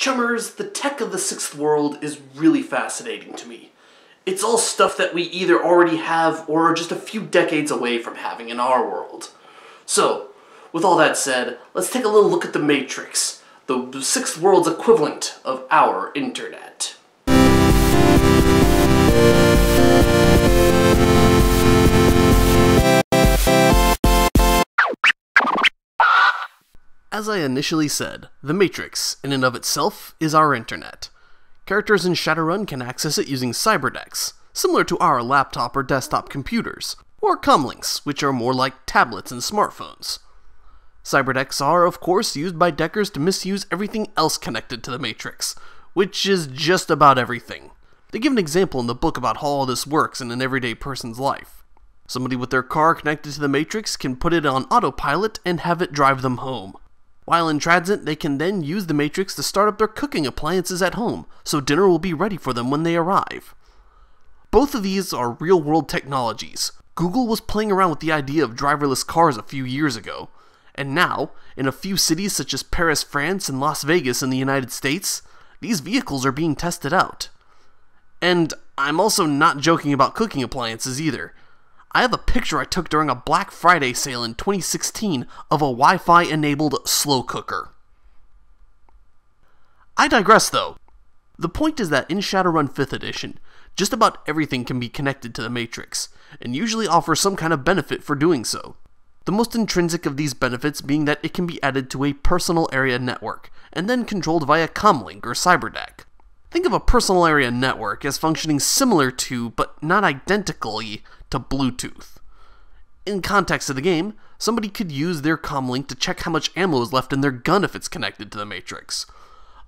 Chummers, the tech of the Sixth World is really fascinating to me. It's all stuff that we either already have or are just a few decades away from having in our world. So, with all that said, let's take a little look at the Matrix, the Sixth World's equivalent of our internet. As I initially said, the Matrix, in and of itself, is our internet. Characters in Shadowrun can access it using cyberdecks, similar to our laptop or desktop computers, or comlinks, which are more like tablets and smartphones. Cyberdecks are, of course, used by Deckers to misuse everything else connected to the Matrix, which is just about everything. They give an example in the book about how all this works in an everyday person's life. Somebody with their car connected to the Matrix can put it on autopilot and have it drive them home. While in transit, they can then use the Matrix to start up their cooking appliances at home, so dinner will be ready for them when they arrive. Both of these are real-world technologies. Google was playing around with the idea of driverless cars a few years ago, and now, in a few cities such as Paris, France, and Las Vegas in the United States, these vehicles are being tested out. And I'm also not joking about cooking appliances either. I have a picture I took during a Black Friday sale in 2016 of a Wi-Fi enabled slow cooker. I digress though. The point is that in Shadowrun 5th edition, just about everything can be connected to the Matrix, and usually offers some kind of benefit for doing so. The most intrinsic of these benefits being that it can be added to a personal area network, and then controlled via comlink or cyberdeck. Think of a personal area network as functioning similar to, but not identically, to Bluetooth. In context of the game, somebody could use their comlink to check how much ammo is left in their gun if it's connected to the Matrix.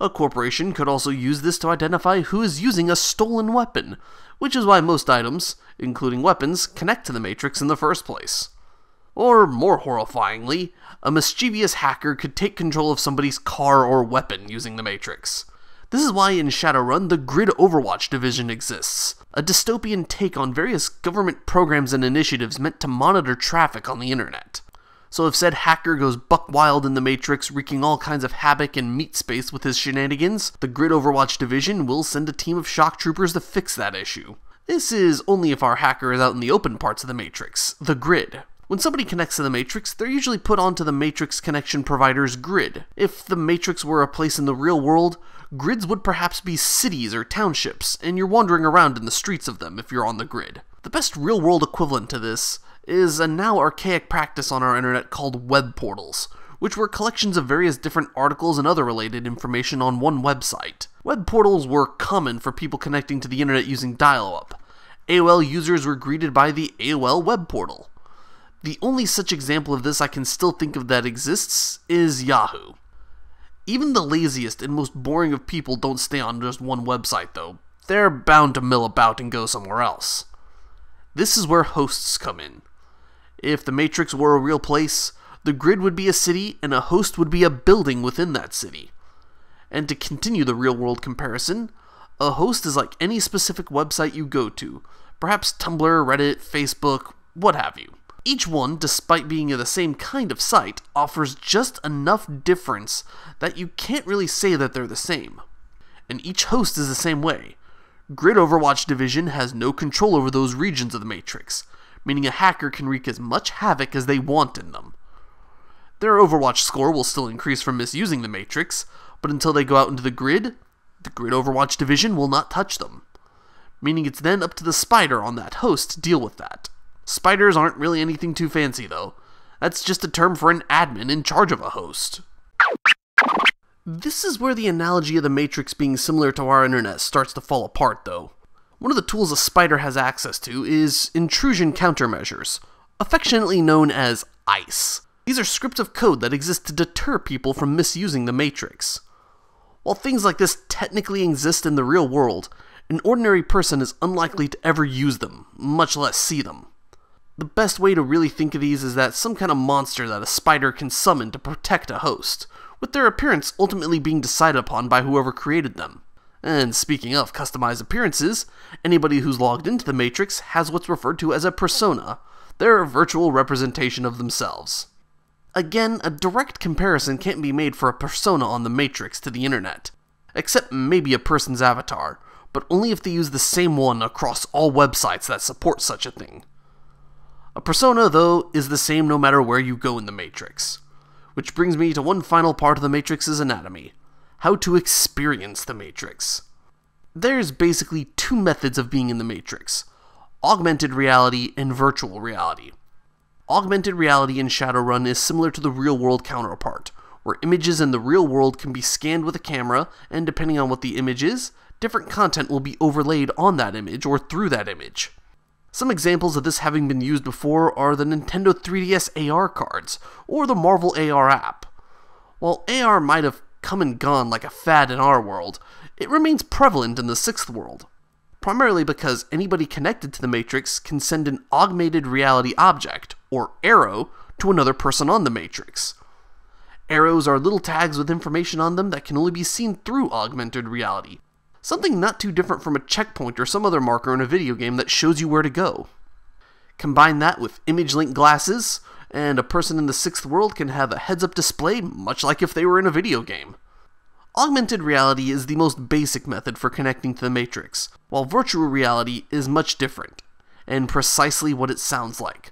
A corporation could also use this to identify who is using a stolen weapon, which is why most items, including weapons, connect to the Matrix in the first place. Or, more horrifyingly, a mischievous hacker could take control of somebody's car or weapon using the Matrix. This is why in Shadowrun the Grid Overwatch division exists, a dystopian take on various government programs and initiatives meant to monitor traffic on the internet. So if said hacker goes buck wild in the Matrix, wreaking all kinds of havoc and meat space with his shenanigans, the Grid Overwatch division will send a team of shock troopers to fix that issue. This is only if our hacker is out in the open parts of the Matrix, the Grid. When somebody connects to the Matrix, they're usually put onto the Matrix connection provider's grid. If the Matrix were a place in the real world, grids would perhaps be cities or townships, and you're wandering around in the streets of them if you're on the grid. The best real-world equivalent to this is a now archaic practice on our internet called web portals, which were collections of various different articles and other related information on one website. Web portals were common for people connecting to the internet using dial-up. AOL users were greeted by the AOL web portal. The only such example of this I can still think of that exists is Yahoo. Even the laziest and most boring of people don't stay on just one website though. They're bound to mill about and go somewhere else. This is where hosts come in. If the Matrix were a real place, the grid would be a city and a host would be a building within that city. And to continue the real-world comparison, a host is like any specific website you go to, perhaps Tumblr, Reddit, Facebook, what have you. Each one, despite being the same kind of site, offers just enough difference that you can't really say that they're the same. And each host is the same way. Grid Overwatch Division has no control over those regions of the Matrix, meaning a hacker can wreak as much havoc as they want in them. Their Overwatch score will still increase from misusing the Matrix, but until they go out into the Grid Overwatch Division will not touch them. Meaning it's then up to the spider on that host to deal with that. Spiders aren't really anything too fancy though. That's just a term for an admin in charge of a host. This is where the analogy of the Matrix being similar to our internet starts to fall apart though. One of the tools a spider has access to is intrusion countermeasures, affectionately known as ICE. These are scripts of code that exist to deter people from misusing the Matrix. While things like this technically exist in the real world, an ordinary person is unlikely to ever use them, much less see them. The best way to really think of these is that some kind of monster that a spider can summon to protect a host, with their appearance ultimately being decided upon by whoever created them. And speaking of customized appearances, anybody who's logged into the Matrix has what's referred to as a persona, their virtual representation of themselves. Again, a direct comparison can't be made for a persona on the Matrix to the internet, except maybe a person's avatar, but only if they use the same one across all websites that support such a thing. A persona, though, is the same no matter where you go in the Matrix. Which brings me to one final part of the Matrix's anatomy: how to experience the Matrix. There's basically two methods of being in the Matrix: augmented reality and virtual reality. Augmented reality in Shadowrun is similar to the real-world counterpart, where images in the real world can be scanned with a camera, and depending on what the image is, different content will be overlaid on that image or through that image. Some examples of this having been used before are the Nintendo 3DS AR cards, or the Marvel AR app. While AR might have come and gone like a fad in our world, it remains prevalent in the Sixth World, primarily because anybody connected to the Matrix can send an augmented reality object, or arrow, to another person on the Matrix. Arrows are little tags with information on them that can only be seen through augmented reality, something not too different from a checkpoint or some other marker in a video game that shows you where to go. Combine that with image-link glasses, and a person in the Sixth World can have a heads-up display much like if they were in a video game. Augmented reality is the most basic method for connecting to the Matrix, while virtual reality is much different, and precisely what it sounds like: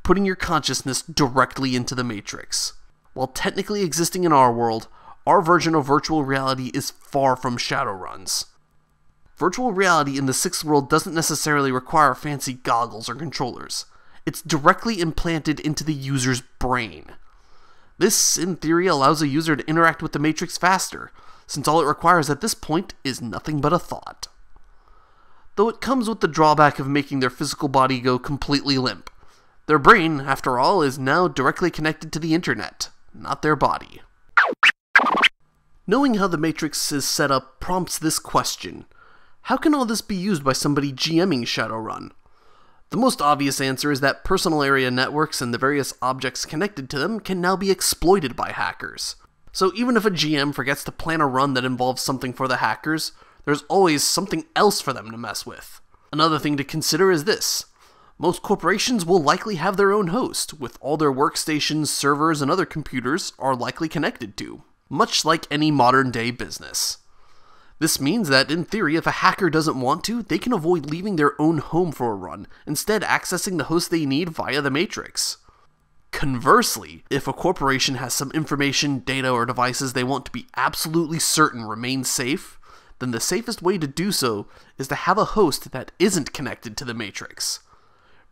putting your consciousness directly into the Matrix. While technically existing in our world, our version of virtual reality is far from Shadowrun's. Virtual reality in the Sixth World doesn't necessarily require fancy goggles or controllers. It's directly implanted into the user's brain. This, in theory, allows a user to interact with the Matrix faster, since all it requires at this point is nothing but a thought. Though it comes with the drawback of making their physical body go completely limp. Their brain, after all, is now directly connected to the internet, not their body. Knowing how the Matrix is set up prompts this question: how can all this be used by somebody GMing Shadowrun? The most obvious answer is that personal area networks and the various objects connected to them can now be exploited by hackers. So even if a GM forgets to plan a run that involves something for the hackers, there's always something else for them to mess with. Another thing to consider is this: most corporations will likely have their own host, with all their workstations, servers, and other computers are likely connected to, much like any modern-day business. This means that, in theory, if a hacker doesn't want to, they can avoid leaving their own home for a run, instead accessing the host they need via the Matrix. Conversely, if a corporation has some information, data, or devices they want to be absolutely certain remain safe, then the safest way to do so is to have a host that isn't connected to the Matrix.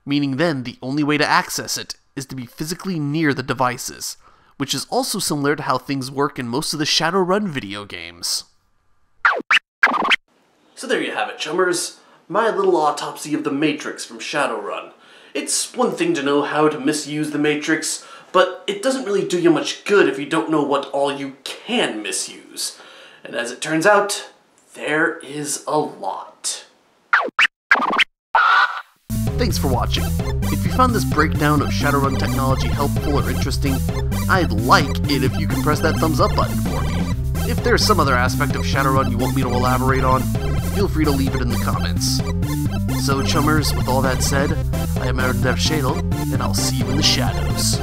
Meaning then the only way to access it is to be physically near the devices, which is also similar to how things work in most of the Shadowrun video games. So there you have it, chummers. My little autopsy of the Matrix from Shadowrun. It's one thing to know how to misuse the Matrix, but it doesn't really do you much good if you don't know what all you can misuse. And as it turns out, there is a lot. Thanks for watching. If you found this breakdown of Shadowrun technology helpful or interesting, I'd like it if you could press that thumbs up button for me. If there's some other aspect of Shadowrun you want me to elaborate on, feel free to leave it in the comments. So chummers, with all that said, I am Shadowrun, and I'll see you in the shadows.